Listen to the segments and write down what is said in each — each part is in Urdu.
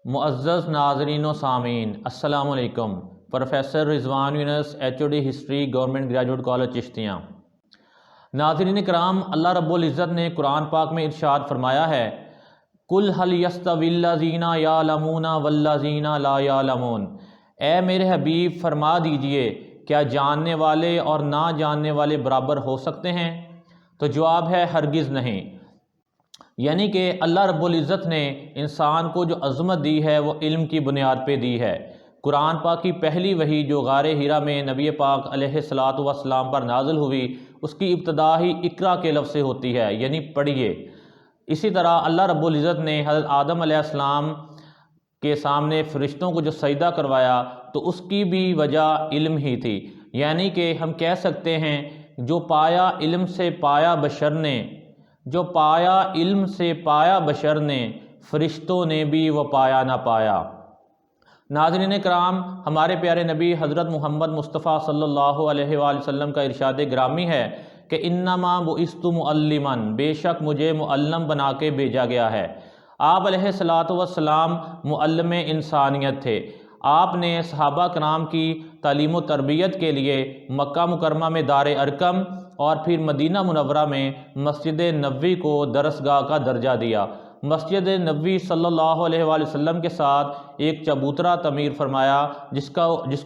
معزز ناظرین و سامعین السلام علیکم۔ پروفیسر رضوان یونس HOD history government graduate college Chishtian. ناظرین کرام، اللہ رب العزت نے قرآن پاک میں ارشاد فرمایا ہے قُلْ هَلْ يَسْتَوِي الَّذِينَ يَعْلَمُونَ وَالَّذِينَ لَا يَعْلَمُونَ، اے میرے حبیب فرما دیجئے کیا جاننے والے اور نہ جاننے والے برابر ہو سکتے ہیں؟ تو جواب ہے ہرگز نہیں۔ یعنی کہ اللہ رب العزت نے انسان کو جو عظمت دی ہے وہ علم کی بنیاد پہ دی ہے۔ قرآن پاک کی پہلی وحی جو غار حرا میں نبی پاک علیہ الصلاۃ والسلام پر نازل ہوئی، اس کی ابتدا ہی اقرا کے لفظ سے ہوتی ہے، یعنی پڑھیے۔ اسی طرح اللہ رب العزت نے حضرت آدم علیہ السلام کے سامنے فرشتوں کو جو سجدہ کروایا تو اس کی بھی وجہ علم ہی تھی۔ یعنی کہ ہم کہہ سکتے ہیں جو پایا علم سے پایا بشر نے، جو پایا علم سے پایا بشر نے، فرشتوں نے بھی وہ پایا نہ پایا۔ ناظرین کرام، ہمارے پیارے نبی حضرت محمد مصطفیٰ صلی اللہ علیہ وآلہ وسلم کا ارشاد گرامی ہے کہ انما بعثت معلما، بے شک مجھے معلم بنا کے بھیجا گیا ہے۔ آپ علیہ الصلاۃ والسلام معلم انسانیت تھے۔ آپ نے صحابہ کرام کی تعلیم و تربیت کے لیے مکہ مکرمہ میں دار ارقم اور پھر مدینہ منورہ میں مسجد نبوی کو درسگاہ کا درجہ دیا۔ مسجد نبوی صلی اللہ علیہ وآلہ وسلم کے ساتھ ایک چبوترا تعمیر فرمایا جس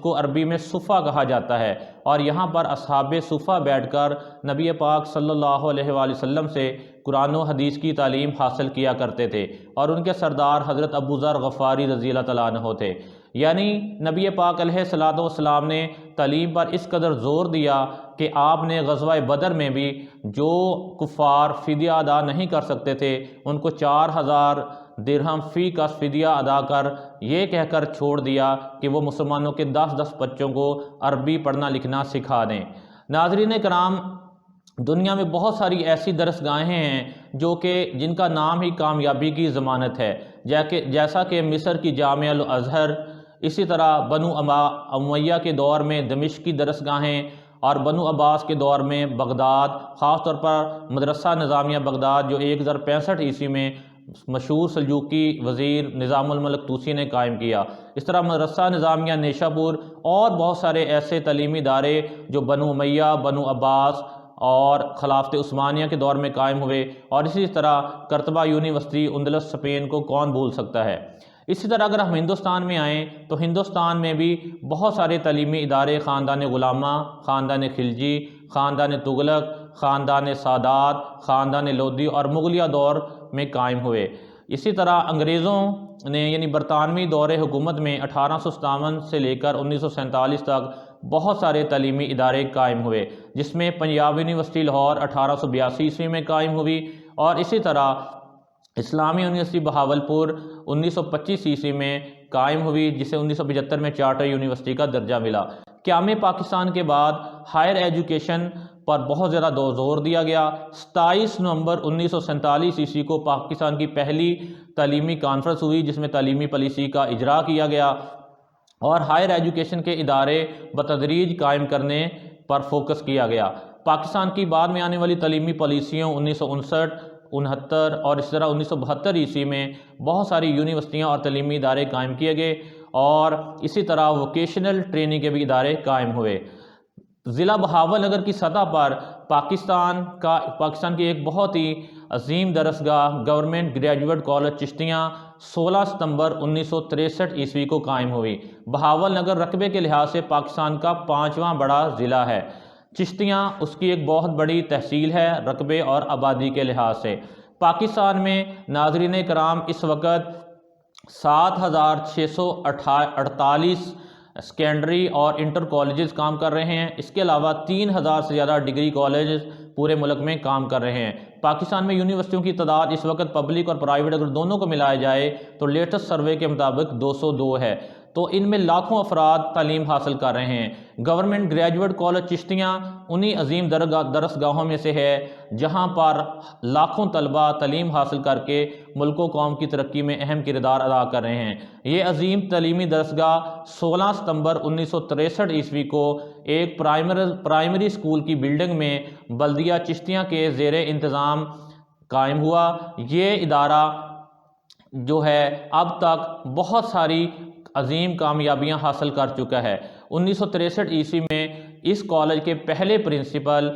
کو عربی میں صفہ کہا جاتا ہے، اور یہاں پر اصحاب صفہ بیٹھ کر نبی پاک صلی اللہ علیہ وآلہ وسلم سے قرآن و حدیث کی تعلیم حاصل کیا کرتے تھے، اور ان کے سردار حضرت ابو ذر غفاری رضی اللہ تعالیٰ عنہ تھے۔ یعنی نبی پاک علیہ الصلاۃ والسلام نے تعلیم پر اس قدر زور دیا کہ آپ نے غزوہ بدر میں بھی جو کفار فدیہ ادا نہیں کر سکتے تھے ان کو 4000 درہم فی کا فدیہ ادا کر یہ کہہ کر چھوڑ دیا کہ وہ مسلمانوں کے 10 بچوں کو عربی پڑھنا لکھنا سکھا دیں۔ ناظرین کرام، دنیا میں بہت ساری ایسی درسگاہیں ہیں جو کہ جن کا نام ہی کامیابی کی ضمانت ہے، جیسا کہ مصر کی جامعہ الازہر، اسی طرح بنو امیہ کے دور میں دمشق کی درسگاہیں، اور بنو عباس کے دور میں بغداد، خاص طور پر مدرسہ نظامیہ بغداد جو 1065 عیسوی میں مشہور سلجوقی وزیر نظام الملک طوسی نے قائم کیا۔ اس طرح مدرسہ نظامیہ نیشاپور اور بہت سارے ایسے تعلیمی ادارے جو بنو امیہ، بنو عباس اور خلافت عثمانیہ کے دور میں قائم ہوئے، اور اسی طرح قرطبہ یونیورسٹی اندلس اسپین کو کون بھول سکتا ہے۔ اسی طرح اگر ہم ہندوستان میں آئیں تو ہندوستان میں بھی بہت سارے تعلیمی ادارے خاندان غلامہ، خاندان خلجی، خاندان تغلق، خاندان سادات، خاندان لودھی اور مغلیہ دور میں قائم ہوئے۔ اسی طرح انگریزوں نے یعنی برطانوی دور حکومت میں 1857 سے لے کر 1947 تک بہت سارے تعلیمی ادارے قائم ہوئے، جس میں پنجاب یونیورسٹی لاہور 1882 عیسوی میں قائم ہوئی، اور اسی طرح اسلامی یونیورسٹی بہاولپور 1925 عیسوی میں قائم ہوئی، جسے 1975 میں چارٹر یونیورسٹی کا درجہ ملا۔ قیام پاکستان کے بعد ہائر ایجوکیشن پر بہت زیادہ زور دیا گیا۔ 27 نومبر 1947 عیسوی کو پاکستان کی پہلی تعلیمی کانفرنس ہوئی جس میں تعلیمی پالیسی کا اجرا کیا گیا اور ہائر ایجوکیشن کے ادارے بتدریج قائم کرنے پر فوکس کیا گیا۔ پاکستان کی بعد میں آنے والی تعلیمی پالیسیوں 1959، 69 اور اس طرح 1972 عیسوی میں بہت ساری یونیورسٹیاں اور تعلیمی ادارے قائم کیے گئے، اور اسی طرح ووکیشنل ٹریننگ کے بھی ادارے قائم ہوئے۔ ضلع بہاول نگر کی سطح پر پاکستان کی ایک بہت ہی عظیم درسگاہ گورنمنٹ گریجویٹ کالج چشتیاں 16 ستمبر 1963 عیسوی کو قائم ہوئی۔ بہاول نگر رقبے کے لحاظ سے پاکستان کا 5واں بڑا ضلع ہے۔ چشتیاں اس کی ایک بہت بڑی تحصیل ہے رقبے اور آبادی کے لحاظ سے۔ پاکستان میں ناظرین کرام اس وقت 7648 سیکنڈری اور انٹر کالجز کام کر رہے ہیں۔ اس کے علاوہ 3000 سے زیادہ ڈگری کالجز پورے ملک میں کام کر رہے ہیں۔ پاکستان میں یونیورسٹیوں کی تعداد اس وقت پبلک اور پرائیویٹ اگر دونوں کو ملایا جائے تو لیٹسٹ سروے کے مطابق 202 ہے، تو ان میں لاکھوں افراد تعلیم حاصل کر رہے ہیں۔ گورنمنٹ گریجویٹ کالج چشتیاں انہی عظیم درسگاہوں میں سے ہے جہاں پر لاکھوں طلبہ تعلیم حاصل کر کے ملک و قوم کی ترقی میں اہم کردار ادا کر رہے ہیں۔ یہ عظیم تعلیمی درسگاہ 16 ستمبر 1963 عیسوی کو ایک پرائمری اسکول کی بلڈنگ میں بلدیہ چشتیاں کے زیر انتظام قائم ہوا۔ یہ ادارہ جو ہے اب تک بہت ساری عظیم کامیابیاں حاصل کر چکا ہے۔ 1963 عیسوی میں اس کالج کے پہلے پرنسپل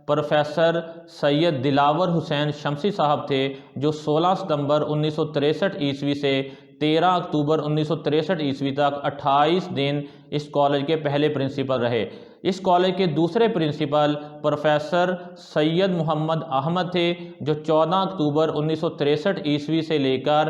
پروفیسر سید دلاور حسین شمسی صاحب تھے، جو 16 ستمبر 1963 عیسوی سے 13 اکتوبر 1963 عیسوی تک 28 دن اس کالج کے پہلے پرنسپل رہے۔ اس کالج کے دوسرے پرنسپل پروفیسر سید محمد احمد تھے، جو 14 اکتوبر 1963 عیسوی سے لے کر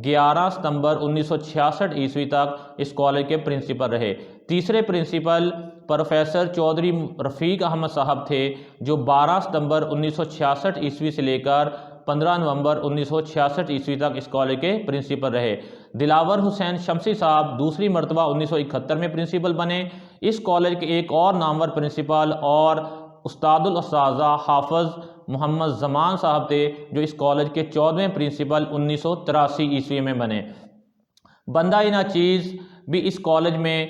11 ستمبر 1966 عیسوی تک اس کالج کے پرنسپل رہے۔ تیسرے پرنسپل پروفیسر چودھری رفیق احمد صاحب تھے، جو 12 ستمبر 1966 عیسوی سے لے کر 15 نومبر 1966 عیسوی تک اس کالج کے پرنسپل رہے۔ دلاور حسین شمسی صاحب دوسری مرتبہ 1971 میں پرنسپل بنے۔ اس کالج کے ایک اور نامور پرنسپل اور استاد الاساتذہ حافظ محمد زمان صاحب تھے، جو اس کالج کے 14ویں پرنسپل 1983 عیسوی میں بنے۔ بندہ ناچیز بھی اس کالج میں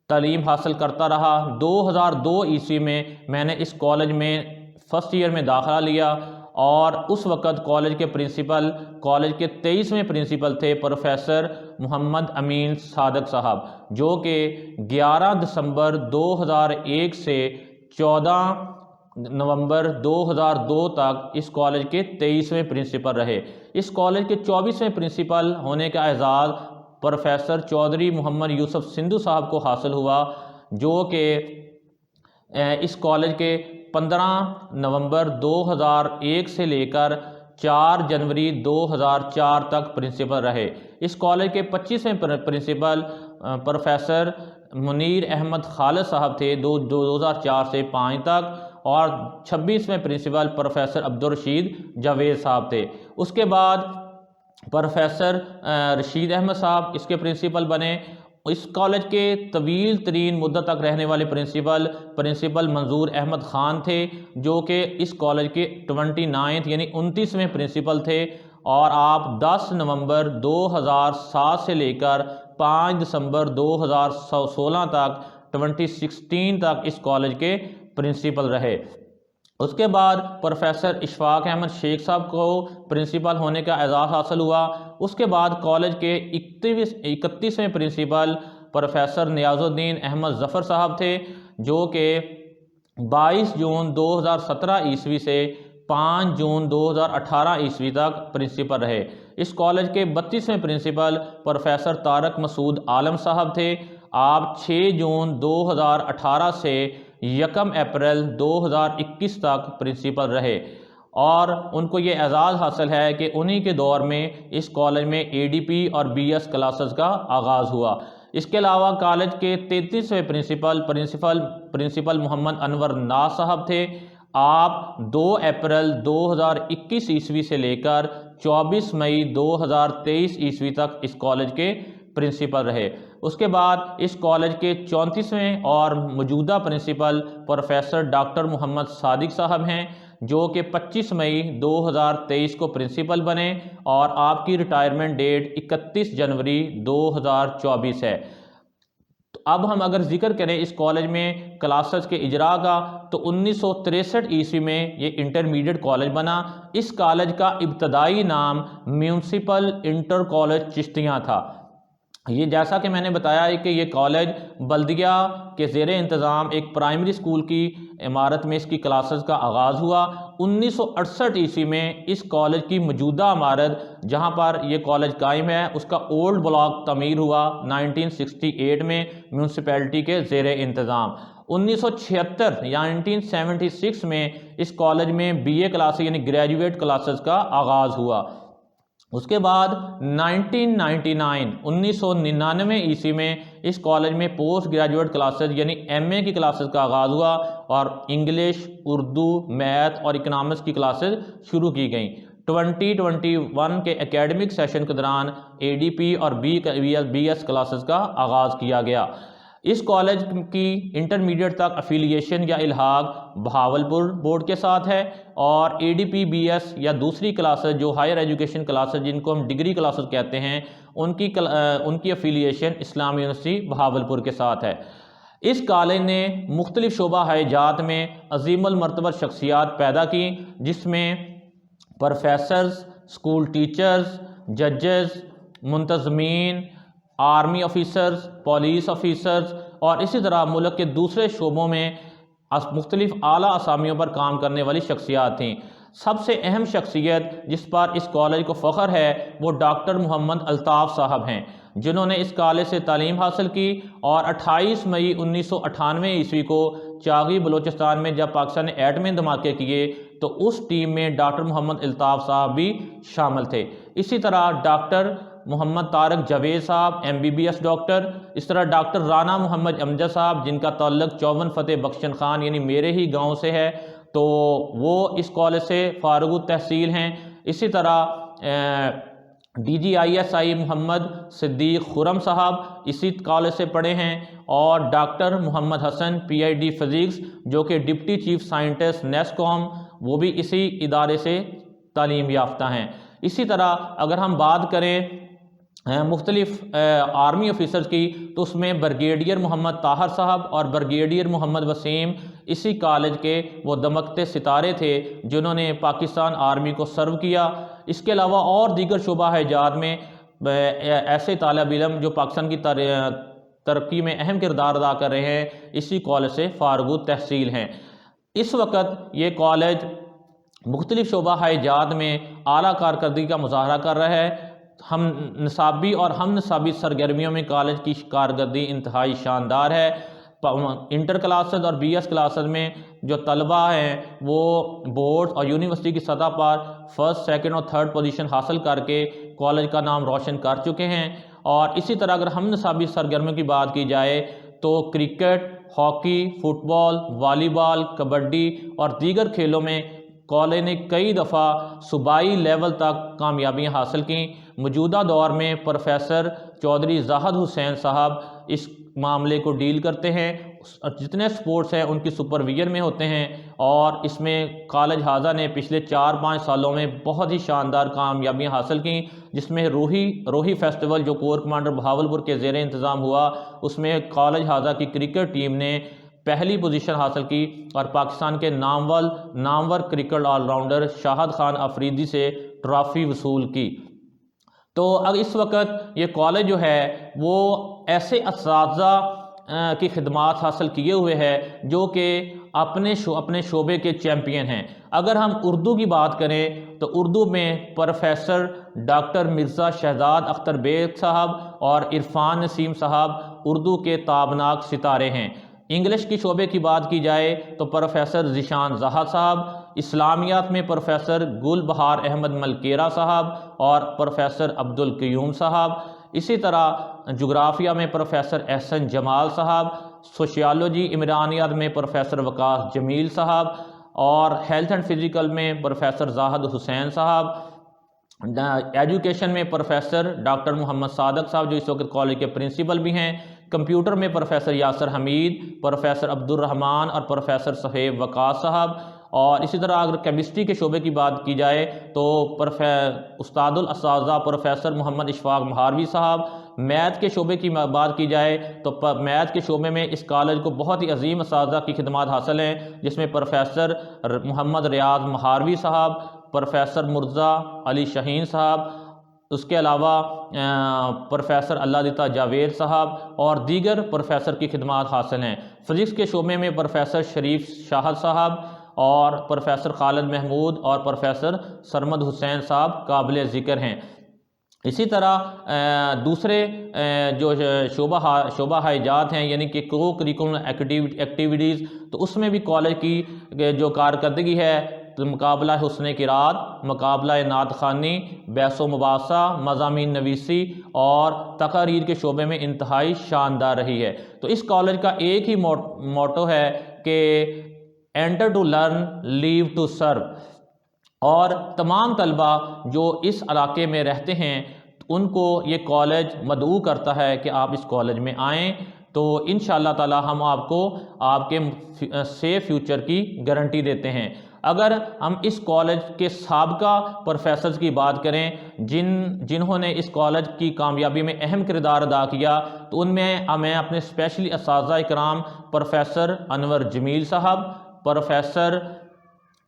تعلیم حاصل کرتا رہا۔ 2002 عیسوی میں نے اس کالج میں فرسٹ ایئر میں داخلہ لیا، اور اس وقت کالج کے پرنسپل، کالج کے 23ویں پرنسپل تھے پروفیسر محمد امین صادق صاحب، جو کہ 11 دسمبر 2001 سے 14 نومبر 2002 تک اس کالج کے 23ویں پرنسپل رہے۔ اس کالج کے 24ویں پرنسپل ہونے کا اعزاز پروفیسر چودھری محمد یوسف سندھو صاحب کو حاصل ہوا، جو کہ اس کالج کے 15 نومبر 2001 سے لے کر 4 جنوری 2004 تک پرنسپل رہے۔ اس کالج کے 25ویں پرنسپل پروفیسر منیر احمد خالد صاحب تھے، 2004 سے 5 تک، اور 26ویں پرنسپل پروفیسر عبدالرشید جاوید صاحب تھے۔ اس کے بعد پروفیسر رشید احمد صاحب اس کے پرنسپل بنے۔ اس کالج کے طویل ترین مدت تک رہنے والے پرنسپل منظور احمد خان تھے، جو کہ اس کالج کے 29 یعنی 29ویں پرنسپل تھے، اور آپ 10 نومبر 2007 سے لے کر 5 دسمبر 2016 تک 2016 تک اس کالج کے پرنسپل رہے۔ اس کے بعد پروفیسر اشفاق احمد شیخ صاحب کو پرنسپل ہونے کا اعزاز حاصل ہوا۔ اس کے بعد کالج کے 31ویں پرنسپل پروفیسر نیاز الدین احمد ظفر صاحب تھے، جو کہ 22 جون 2017 عیسوی سے 5 جون 2018 عیسوی تک پرنسپل رہے۔ اس کالج کے 32ویں پرنسپل پروفیسر طارق مسعود عالم صاحب تھے۔ آپ 6 جون 2018 سے 1 اپریل 2021 تک پرنسپل رہے، اور ان کو یہ اعزاز حاصل ہے کہ انہی کے دور میں اس کالج میں ADP اور BS کلاسز کا آغاز ہوا۔ اس کے علاوہ کالج کے 33ویں پرنسپل محمد انور ناز صاحب تھے۔ آپ 2 اپریل 2021 عیسوی سے لے کر 24 مئی 2023 عیسوی تک اس کالج کے پرنسپل رہے۔ اس کے بعد اس کالج کے 34ویں اور موجودہ پرنسپل پروفیسر ڈاکٹر محمد صادق صاحب ہیں، جو کہ 25 مئی 2023 کو پرنسپل بنے، اور آپ کی ریٹائرمنٹ ڈیٹ 31 جنوری 2024 ہے۔ تو اب ہم اگر ذکر کریں اس کالج میں کلاسز کے اجراء کا، تو 1963 عیسوی میں یہ انٹرمیڈیٹ کالج بنا۔ اس کالج کا ابتدائی نام میونسپل انٹر کالج چشتیاں تھا۔ یہ جیسا کہ میں نے بتایا ہے کہ یہ کالج بلدیہ کے زیر انتظام ایک پرائمری اسکول کی عمارت میں اس کی کلاسز کا آغاز ہوا۔ 1968 عیسوی میں اس کالج کی موجودہ عمارت جہاں پر یہ کالج قائم ہے، اس کا اولڈ بلاک تعمیر ہوا 1968 میں میونسپیلٹی کے زیر انتظام۔ 1976 یا 1976 میں اس کالج میں BA کلاسز یعنی گریجویٹ کلاسز کا آغاز ہوا۔ اس کے بعد 1999 عیسوی میں اس کالج میں پوسٹ گریجویٹ کلاسز یعنی MA کی کلاسز کا آغاز ہوا، اور انگلش، اردو، میتھ اور اکنامکس کی کلاسز شروع کی گئیں۔ 2021 کے اکیڈمک سیشن کے دوران ADP اور BS کلاسز کا آغاز کیا گیا۔ اس کالج کی انٹرمیڈیٹ تک افیلیشن یا الحاق بہاولپور بورڈ کے ساتھ ہے، اور ADP BS یا دوسری کلاسز جو ہائر ایجوکیشن کلاسز جن کو ہم ڈگری کلاسز کہتے ہیں، ان کی افیلیشن اسلامی یونیورسٹی بہاولپور کے ساتھ ہے۔ اس کالج نے مختلف شعبہ جات میں عظیم المرتبہ شخصیات پیدا کی، جس میں پروفیسرز، اسکول ٹیچرز ججز, منتظمین, آرمی آفیسرز, پولیس آفیسرز اور اسی طرح ملک کے دوسرے شعبوں میں مختلف اعلیٰ اسامیوں پر کام کرنے والی شخصیات تھیں۔ سب سے اہم شخصیت جس پر اس کالج کو فخر ہے وہ ڈاکٹر محمد الطاف صاحب ہیں، جنہوں نے اس کالج سے تعلیم حاصل کی اور 28 مئی 1998 عیسوی کو چاغی بلوچستان میں جب پاکستان نے ایٹمی دھماکے کیے تو اس ٹیم میں ڈاکٹر محمد الطاف صاحب بھی شامل تھے۔ اسی طرح ڈاکٹر محمد طارق جاوید صاحب MBBS ڈاکٹر، اس طرح ڈاکٹر رانا محمد امجد صاحب جن کا تعلق 54 فتح بخشن خان یعنی میرے ہی گاؤں سے ہے، تو وہ اس کالج سے فارغ التحصیل ہیں۔ اسی طرح DGISI محمد صدیق خرم صاحب اسی کالج سے پڑھے ہیں، اور ڈاکٹر محمد حسن PhD فزکس جو کہ ڈپٹی چیف سائنٹسٹ نیسکوم، وہ بھی اسی ادارے سے تعلیم یافتہ ہیں۔ اسی طرح اگر ہم بات کریں مختلف آرمی آفیسرز کی تو اس میں بریگیڈیئر محمد طاہر صاحب اور بریگیڈیئر محمد وسیم اسی کالج کے وہ دمکتے ستارے تھے جنہوں نے پاکستان آرمی کو سرو کیا۔ اس کے علاوہ اور دیگر شعبہ ایجاد میں ایسے طالب علم جو پاکستان کی ترقی میں اہم کردار ادا کر رہے ہیں اسی کالج سے فارغ التحصیل ہیں۔ اس وقت یہ کالج مختلف شعبہ ایجاد میں اعلیٰ کارکردگی کا مظاہرہ کر رہا ہے۔ ہم نصابی اور ہم نصابی سرگرمیوں میں کالج کی کارکردگی انتہائی شاندار ہے۔ انٹر کلاسز اور BS کلاسز میں جو طلبہ ہیں وہ بورڈ اور یونیورسٹی کی سطح پر فرسٹ، سیکنڈ اور تھرڈ پوزیشن حاصل کر کے کالج کا نام روشن کر چکے ہیں۔ اور اسی طرح اگر ہم نصابی سرگرمیوں کی بات کی جائے تو کرکٹ، ہاکی، فٹ بال، والی بال، کبڈی اور دیگر کھیلوں میں کالج نے کئی دفعہ صوبائی لیول تک کامیابیاں حاصل کیں۔ موجودہ دور میں پروفیسر چودھری زاہد حسین صاحب اس معاملے کو ڈیل کرتے ہیں، جتنے سپورٹس ہیں ان کی سپرویژن میں ہوتے ہیں، اور اس میں کالج حاضہ نے پچھلے 4-5 سالوں میں بہت ہی شاندار کامیابیاں حاصل کیں، جس میں روہی فیسٹیول جو کور کمانڈر بہاولپور کے زیر انتظام ہوا، اس میں کالج حاضہ کی کرکٹ ٹیم نے پہلی پوزیشن حاصل کی اور پاکستان کے نامور کرکٹ آل راؤنڈر شاہد خان افریدی سے ٹرافی وصول کی۔ تو اب اس وقت یہ کالج جو ہے وہ ایسے اساتذہ کی خدمات حاصل کیے ہوئے ہے جو کہ اپنے شعبے کے چیمپئن ہیں۔ اگر ہم اردو کی بات کریں تو اردو میں پروفیسر ڈاکٹر مرزا شہزاد اختر بیگ صاحب اور عرفان نسیم صاحب اردو کے تابناک ستارے ہیں۔ انگلش کی شعبے کی بات کی جائے تو پروفیسر ذیشان زاہد صاحب، اسلامیات میں پروفیسر گل بہار احمد ملکیرہ صاحب اور پروفیسر عبد القیوم صاحب، اسی طرح جغرافیہ میں پروفیسر احسن جمال صاحب، سوشیالوجی عمرانیات میں پروفیسر وقاص جمیل صاحب، اور ہیلتھ اینڈ فزیکل میں پروفیسر زاہد حسین صاحب، ایجوکیشن میں پروفیسر ڈاکٹر محمد صادق صاحب جو اس وقت کالج کے پرنسپل بھی ہیں، کمپیوٹر میں پروفیسر یاسر حمید، پروفیسر عبد الرحمن اور پروفیسر صہیب وقاص صاحب، اور اسی طرح اگر کیمسٹری کے شعبے کی بات کی جائے تو استاد الاساتذہ پروفیسر محمد اشفاق مہاروی صاحب، میتھ کے شعبے کی بات کی جائے تو میتھ کے شعبے میں اس کالج کو بہت ہی عظیم اساتذہ کی خدمات حاصل ہیں، جس میں پروفیسر محمد ریاض مہاروی صاحب، پروفیسر مرزا علی شاہین صاحب، اس کے علاوہ پروفیسر اللہ دیتا جاوید صاحب اور دیگر پروفیسر کی خدمات حاصل ہیں۔ فزکس کے شعبے میں پروفیسر شریف شاہد صاحب اور پروفیسر خالد محمود اور پروفیسر سرمد حسین صاحب قابل ذکر ہیں۔ اسی طرح دوسرے جو شعبہ ایجاد ہیں یعنی کہ کو کریکولم ایکٹیویٹیز، تو اس میں بھی کالج کی جو کارکردگی ہے مقابلہ حسن قرات، مقابلہ نعت خوانی، بحث و مباحثہ، مضامین نویسی اور تقاریر کے شعبے میں انتہائی شاندار رہی ہے۔ تو اس کالج کا ایک ہی موٹو ہے کہ enter to learn, leave to serve, اور تمام طلبہ جو اس علاقے میں رہتے ہیں ان کو یہ کالج مدعو کرتا ہے کہ آپ اس کالج میں آئیں، تو انشاءاللہ تعالی ہم آپ کو آپ کے سیف فیوچر کی گارنٹی دیتے ہیں۔ اگر ہم اس کالج کے سابقہ پروفیسرز کی بات کریں جنہوں نے اس کالج کی کامیابی میں اہم کردار ادا کیا، تو ان میں میں اپنے اسپیشلی اساتذہ اکرام پروفیسر انور جمیل صاحب، پروفیسر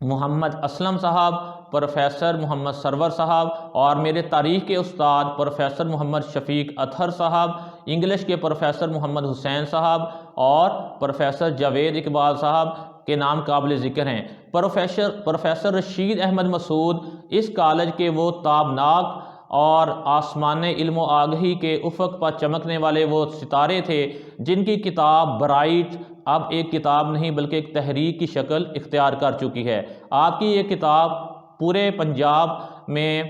محمد اسلم صاحب، پروفیسر محمد سرور صاحب، اور میرے تاریخ کے استاد پروفیسر محمد شفیق اطہر صاحب، انگلش کے پروفیسر محمد حسین صاحب اور پروفیسر جاوید اقبال صاحب کے نام قابل ذکر ہیں۔ پروفیسر رشید احمد مسعود اس کالج کے وہ تابناک اور آسمان علم و آگہی کے افق پر چمکنے والے وہ ستارے تھے جن کی کتاب برائٹ اب ایک کتاب نہیں بلکہ ایک تحریک کی شکل اختیار کر چکی ہے۔ آپ کی یہ کتاب پورے پنجاب میں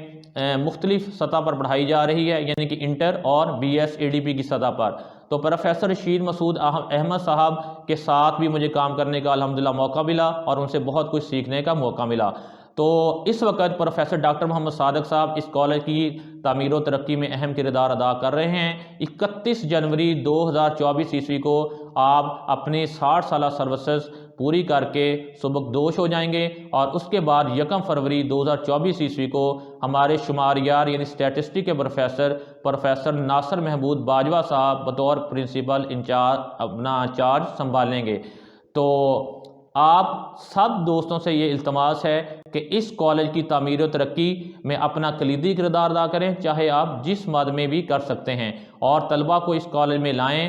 مختلف سطح پر پڑھائی جا رہی ہے، یعنی کہ انٹر اور B S A D P کی سطح پر۔ تو پروفیسر رشید مسعود احمد صاحب کے ساتھ بھی مجھے کام کرنے کا الحمدللہ موقع ملا اور ان سے بہت کچھ سیکھنے کا موقع ملا۔ تو اس وقت پروفیسر ڈاکٹر محمد صادق صاحب اس کالج کی تعمیر و ترقی میں اہم کردار ادا کر رہے ہیں۔ 31 جنوری 2024 عیسوی کو آپ اپنی 60 سالہ سروسز پوری کر کے سبکدوش ہو جائیں گے، اور اس کے بعد 1 فروری 2024 عیسوی کو ہمارے شماریات یعنی اسٹیٹسٹک کے پروفیسر ناصر محمود باجوہ صاحب بطور پرنسپل انچارج اپنا چارج سنبھالیں گے۔ تو آپ سب دوستوں سے یہ التماس ہے کہ اس کالج کی تعمیر و ترقی میں اپنا کلیدی کردار ادا کریں، چاہے آپ جس مد میں بھی کر سکتے ہیں، اور طلبہ کو اس کالج میں لائیں،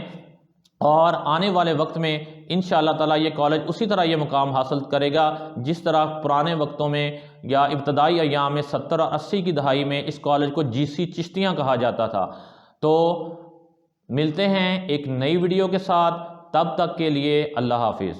اور آنے والے وقت میں انشاءاللہ تعالیٰ یہ کالج اسی طرح یہ مقام حاصل کرے گا جس طرح پرانے وقتوں میں یا ابتدائی ایام میں 70 اور 80 کی دہائی میں اس کالج کو جی سی چشتیاں کہا جاتا تھا۔ تو ملتے ہیں ایک نئی ویڈیو کے ساتھ، تب تک کے لیے اللہ حافظ۔